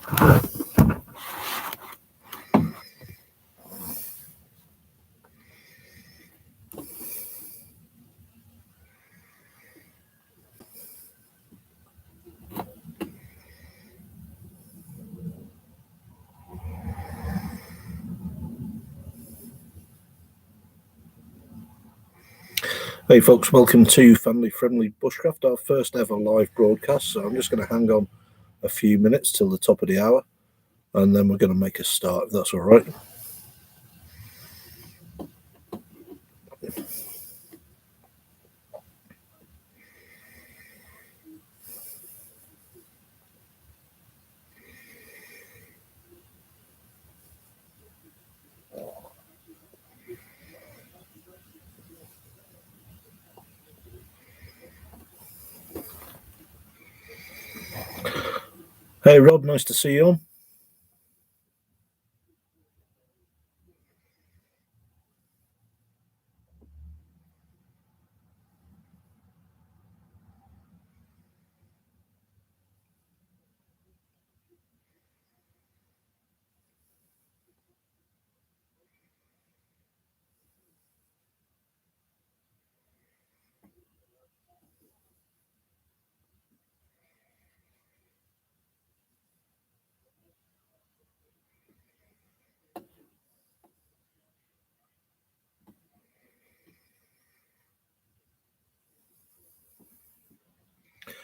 Hey folks, welcome to Family Friendly Bushcraft, our first ever live broadcast. So I'm just going to hang on a few minutes till the top of the hour, and then we're going to make a start, if that's all right. Hey Rob, nice to see you on.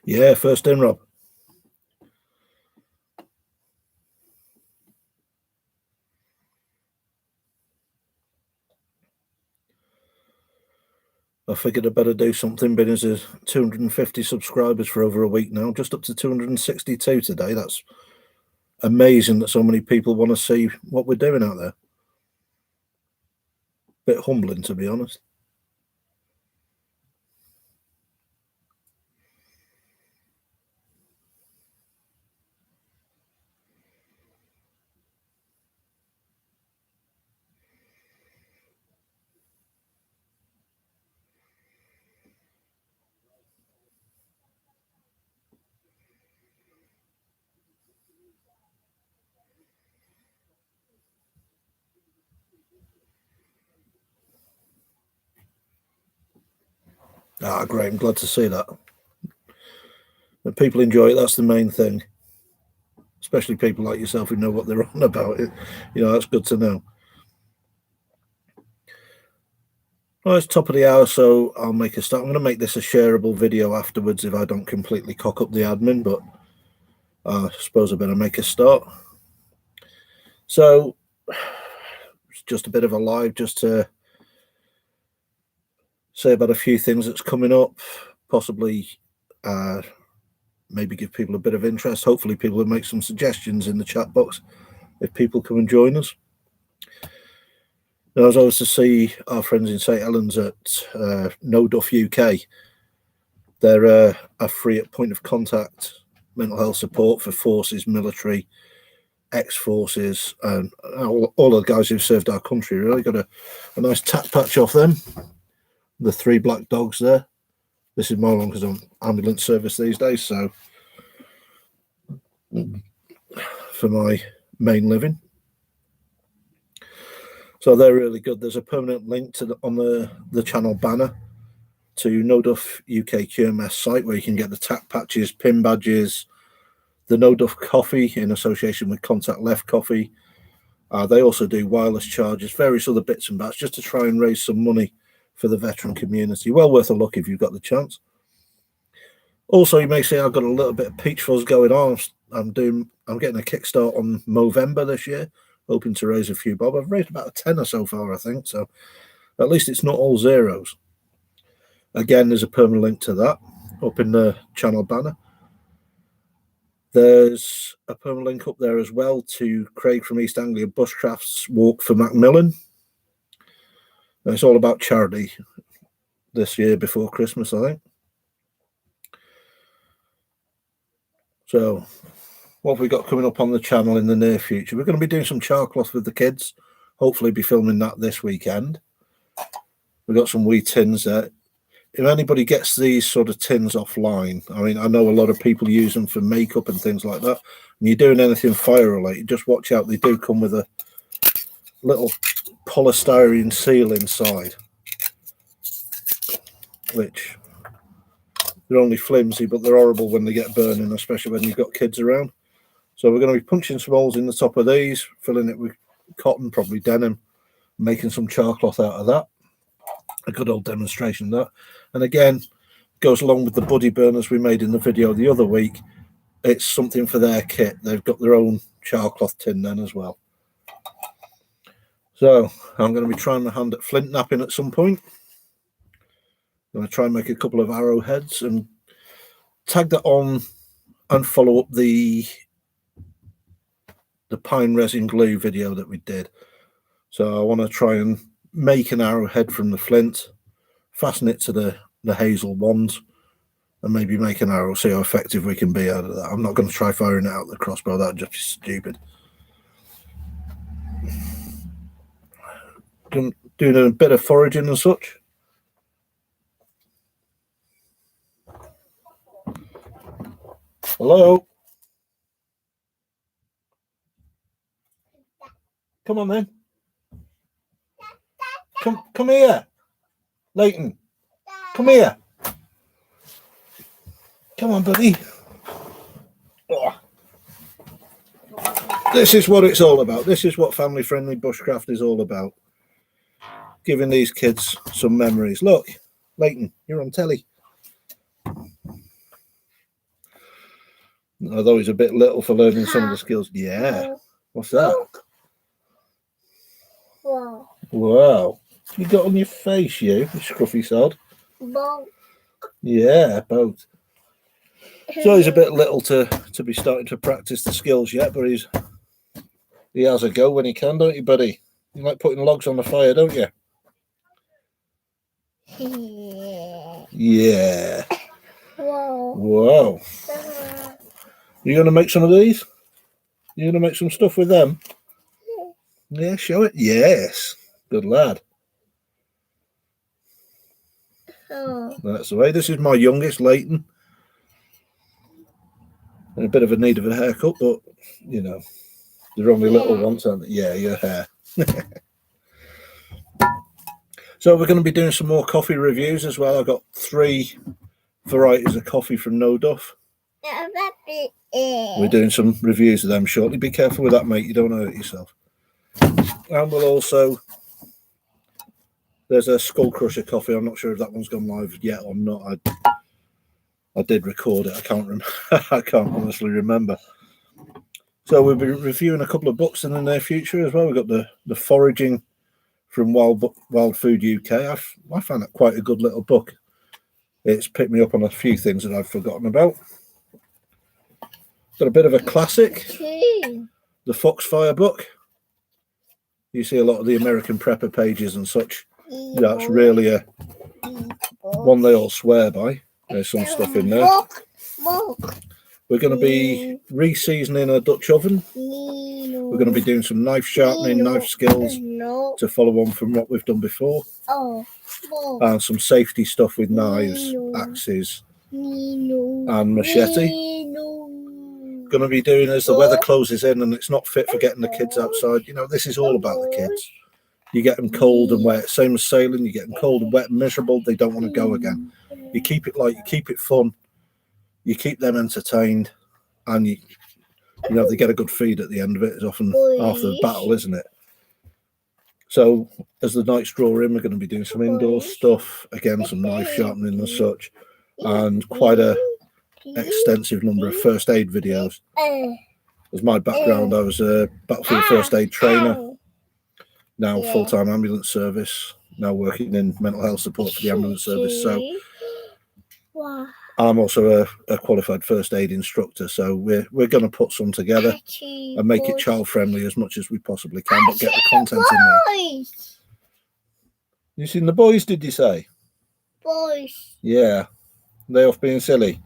Yeah, first in, Rob. I figured I'd better do something, being as there's 250 subscribers for over a week now, just up to 262 today. That's amazing that so many people want to see what we're doing out there. Bit humbling, to be honest. Ah, great. I'm glad to see that. When people enjoy it, that's the main thing. Especially people like yourself who know what they're on about. It, that's good to know. Well, it's top of the hour, so I'll make a start. I'm going to make this a shareable video afterwards if I don't completely cock up the admin, but I suppose I better make a start. So, it's just a bit of a live, just to say about a few things that's coming up, possibly maybe give people a bit of interest. Hopefully people will make some suggestions in the chat box if people come and join us. Now, I was always to see our friends in St Helens at No Duff UK. They're a free at point of contact mental health support for forces, military, ex-forces, and all the guys who've served our country. Really got a nice tat patch off them. The 3 black dogs there. This is my one because I'm ambulance service these days, so for my main living. So they're really good. There's a permanent link to on the channel banner to No Duff UK QMS site where you can get the tat patches, pin badges, the No Duff coffee in association with Contact Left coffee. They also do wireless charges, various other bits and bats, just to try and raise some money for the veteran community. Well worth a look if you've got the chance. Also, you may say I've got a little bit of peach fuzz going on. I'm getting a kickstart on Movember this year, hoping to raise a few bob. I've raised about a tenner so far, I think. So at least it's not all zeros. Again, there's a permanent link to that up in the channel banner. There's a permanent link up there as well to Craig from East Anglia Bushcraft's Walk for Macmillan. And it's all about charity this year before Christmas, I think. So what have we got coming up on the channel in the near future? We're going to be doing some charcloth with the kids. Hopefully be filming that this weekend. We've got some wee tins there. if anybody gets these sort of tins offline, I mean, I know a lot of people use them for makeup and things like that. When you're doing anything fire related, just watch out. They do come with a little polystyrene seal inside, which they're only flimsy, but they're horrible when they get burning, especially when you've got kids around. So we're going to be punching some holes in the top of these, filling it with cotton, probably denim, making some charcloth out of that. A good old demonstration of that. And again, goes along with the buddy burners we made in the video the other week. It's something for their kit. They've got their own charcloth tin then as well. So I'm going to be trying my hand at flint knapping at some point. I'm going to try and make a couple of arrowheads and tag that on and follow up the pine resin glue video that we did. So I want to try and make an arrowhead from the flint, fasten it to the hazel wands, and maybe make an arrow, see how effective we can be out of that. I'm not going to try firing it out the crossbow, that'd just be stupid. Doing a bit of foraging and such. Hello? Come on then. Come here. Leighton. Come here. Come on, buddy. Oh. This is what it's all about. This is what family-friendly bushcraft is all about. Giving these kids some memories. Look, Leighton, you're on telly. Although he's a bit little for learning some of the skills. Yeah. What's that? Wow. Wow. You got on your face, you scruffy sod. Boat. Yeah, boat. So he's a bit little to be starting to practice the skills yet, but he has a go when he can, don't you, buddy? You like putting logs on the fire, don't you? Yeah. Whoa. Whoa. You going to make some of these? You going to make some stuff with them? Yeah, show it. Yes. Good lad. Oh. That's the way. This is my youngest, Leighton. In a bit of a need of a haircut, but, you know, they're only little ones, aren't they? Yeah, your hair. So we're going to be doing some more coffee reviews as well. I've got 3 varieties of coffee from No Duff. We're doing some reviews of them shortly. Be careful with that, mate. You don't want to hurt yourself. And we'll also... There's a Skull Crusher coffee. I'm not sure if that one's gone live yet or not. I did record it. I can't remember. I can't honestly remember. So we'll be reviewing a couple of books in the near future as well. We've got the Foraging from Wild Food UK. I found that quite a good little book. It's picked me up on a few things that I've forgotten about. Got a bit of a classic, the Foxfire book. You see a lot of the American prepper pages and such. That's really a one they all swear by. There's some stuff in there. We're going to be re-seasoning a Dutch oven. We're going to be doing some knife sharpening, knife skills to follow on from what we've done before. And some safety stuff with knives, axes, and machete. Going to be doing as the weather closes in and it's not fit for getting the kids outside. You know, this is all about the kids. You get them cold and wet, same as sailing. You get them cold and wet and miserable. They don't want to go again. You keep it light, you keep it fun, you keep them entertained, and you know they get a good feed at the end of it. It's often half the battle, isn't it? So as the nights draw in, we're going to be doing some indoor stuff, again some knife sharpening and such, and quite a extensive number of first aid videos. As my background, I was a battlefield first aid trainer, now full-time ambulance service, now working in mental health support for the ambulance service. So I'm also a qualified first aid instructor, so we're going to put some together and make it child friendly as much as we possibly can, but get the content in there. You seen the boys, did you say? Boys. Yeah, they off being silly.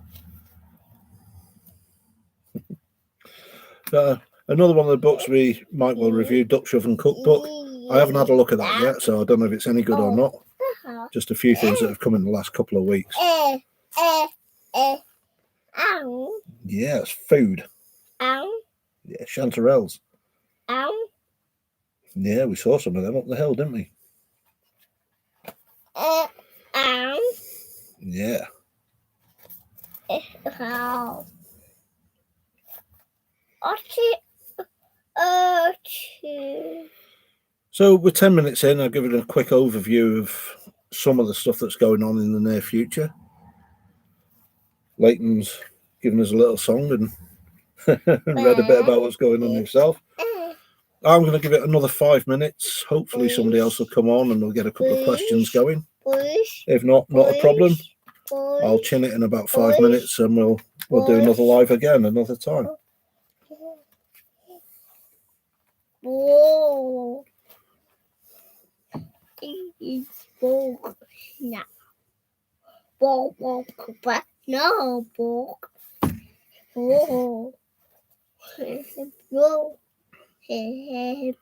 Another one of the books we might well review, Dutch Oven Cookbook. I haven't had a look at that yet, so I don't know if it's any good or not. Just a few things that have come in the last couple of weeks. Ow. Yeah, it's food. Ow. Yeah, chanterelles. Ow. Yeah, we saw some of them up the hill, didn't we? Ow. Yeah. Ow. Archie. So we're 10 minutes in. I'll give it a quick overview of some of the stuff that's going on in the near future. Leighton's given us a little song and read a bit about what's going on himself. I'm going to give it another 5 minutes. Hopefully somebody else will come on and we'll get a couple of questions going. If not a problem. I'll chin it in about 5 minutes and we'll do another live again another time. Whoa. It's book now. Book. No book. Whoa. Book.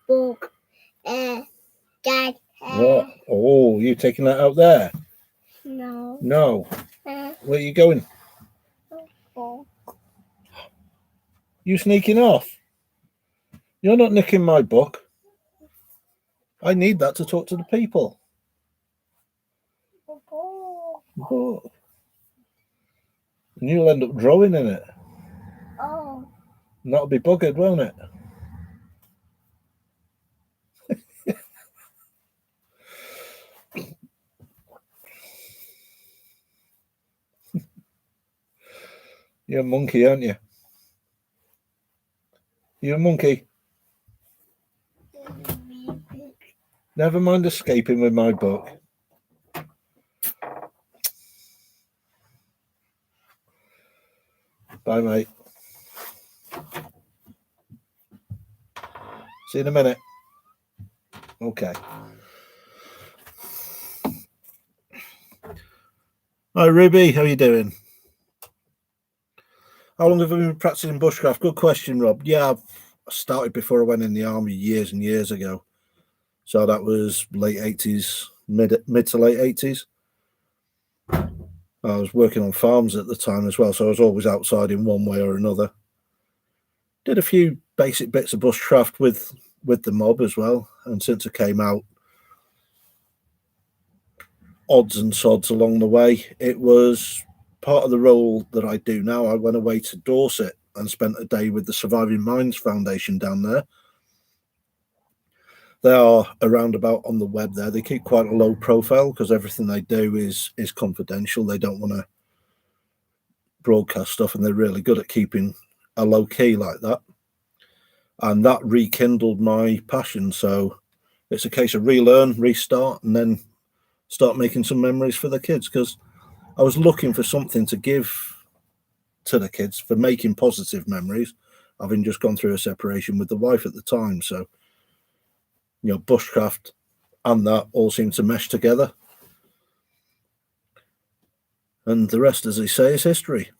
Book. Dad. What? Oh, you taking that out there? No. No. Where are you going? Book. You sneaking off? You're not nicking my book. I need that to talk to the people. Oh. And you'll end up drawing in it. Oh. And that'll be buggered, won't it? You're a monkey, aren't you? You're a monkey. Never mind escaping with my book. Bye, mate. See you in a minute. Okay. Hi, Ruby. How you doing? How long have you been practicing bushcraft? Good question, Rob. Yeah, I started before I went in the army years and years ago. So that was late 80s, mid to late 80s. I was working on farms at the time as well, so I was always outside in one way or another. Did a few basic bits of bushcraft with the mob as well, and since I came out, odds and sods along the way. It was part of the role that I do now. I went away to Dorset and spent a day with the Surviving Minds Foundation down there. They are around about on the web there. They keep quite a low profile because everything they do is confidential. They don't want to broadcast stuff, and they're really good at keeping a low key like that. And that rekindled my passion. So it's a case of relearn, restart, and then start making some memories for the kids, because I was looking for something to give to the kids for making positive memories, having just gone through a separation with the wife at the time. So, you know, bushcraft and that all seem to mesh together. And the rest, as they say, is history.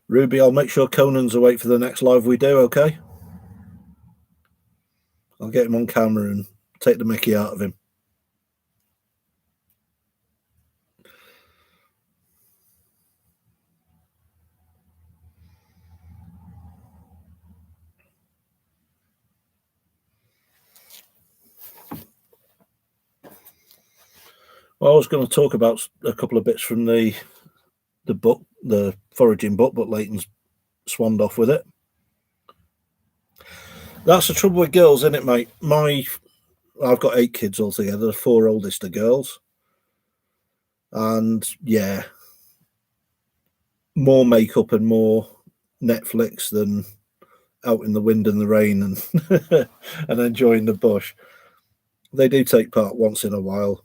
Ruby, I'll make sure Conan's awake for the next live we do, okay? I'll get him on camera and take the mickey out of him. Well, I was going to talk about a couple of bits from the book, the foraging book, but Leighton's swanned off with it. That's the trouble with girls, isn't it, mate? I've got 8 kids altogether. The 4 oldest are girls. And yeah, more makeup and more Netflix than out in the wind and the rain and and enjoying the bush. They do take part once in a while.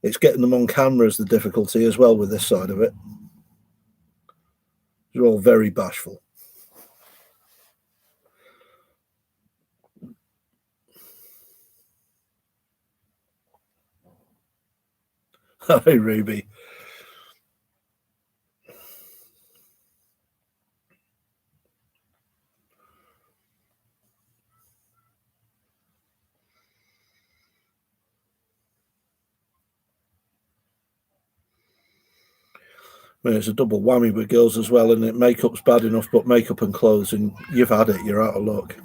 It's getting them on camera is the difficulty as well with this side of it. They're all very bashful. Hi, Ruby. I mean, it's a double whammy with girls as well, and makeup's bad enough, but makeup and clothes, and you've had it, you're out of luck.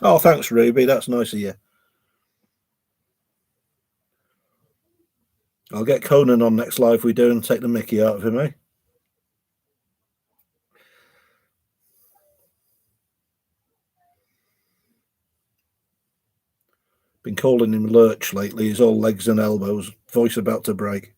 Oh, thanks, Ruby. That's nice of you. I'll get Conan on next live we do and take the mickey out of him, eh? Been calling him Lurch lately. He's all legs and elbows, voice about to break.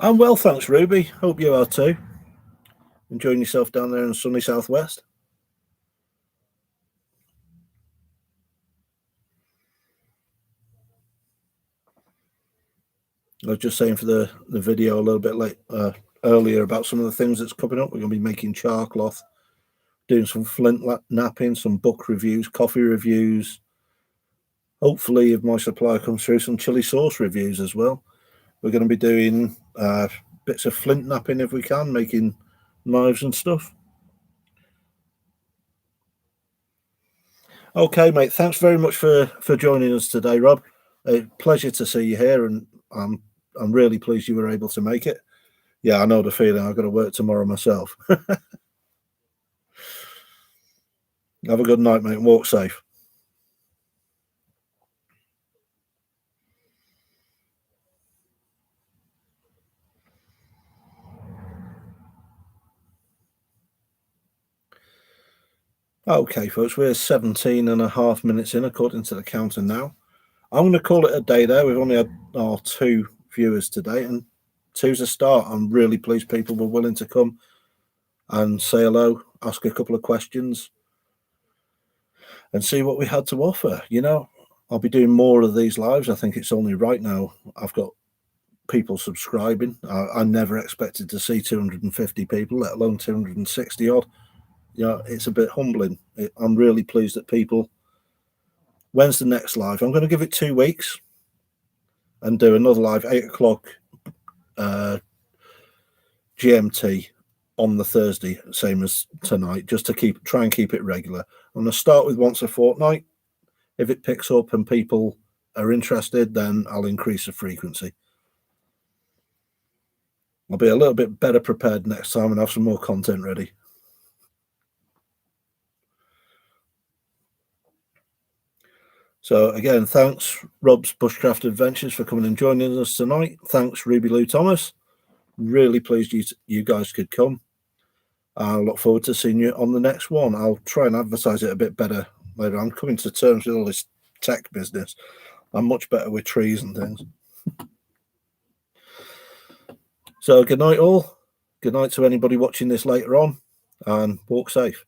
I'm well, thanks, Ruby. Hope you are too. Enjoying yourself down there in sunny southwest. I was just saying for the video a little bit late earlier about some of the things that's coming up. We're going to be making char cloth, doing some flint napping, some book reviews, coffee reviews. Hopefully, if my supplier comes through, some chili sauce reviews as well. We're going to be doing bits of flint napping if we can, making knives and stuff. Okay, mate. Thanks very much for joining us today, Rob. A pleasure to see you here, and I'm really pleased you were able to make it. Yeah, I know the feeling. I've got to work tomorrow myself. Have a good night, mate, and walk safe. Okay, folks, we're 17 and a half minutes in, according to the counter now. I'm going to call it a day there. We've only had our 2 viewers today, and 2's a start. I'm really pleased people were willing to come and say hello, ask a couple of questions, and see what we had to offer. You know, I'll be doing more of these lives. I think it's only right now. I've got people subscribing. I never expected to see 250 people, let alone 260 odd. You know, it's a bit humbling. I'm really pleased that people. When's the next live? I'm going to give it 2 weeks and do another live 8 o'clock GMT on the Thursday, same as tonight, just to try and keep it regular. I'm going to start with once a fortnight. If it picks up and people are interested, then I'll increase the frequency. I'll be a little bit better prepared next time and have some more content ready. So again, thanks Rob's Bushcraft Adventures for coming and joining us tonight. Thanks Ruby Lou Thomas. Really pleased you guys could come. I look forward to seeing you on the next one. I'll try and advertise it a bit better later. I'm coming to terms with all this tech business. I'm much better with trees and things. So good night all. Good night to anybody watching this later on, and walk safe.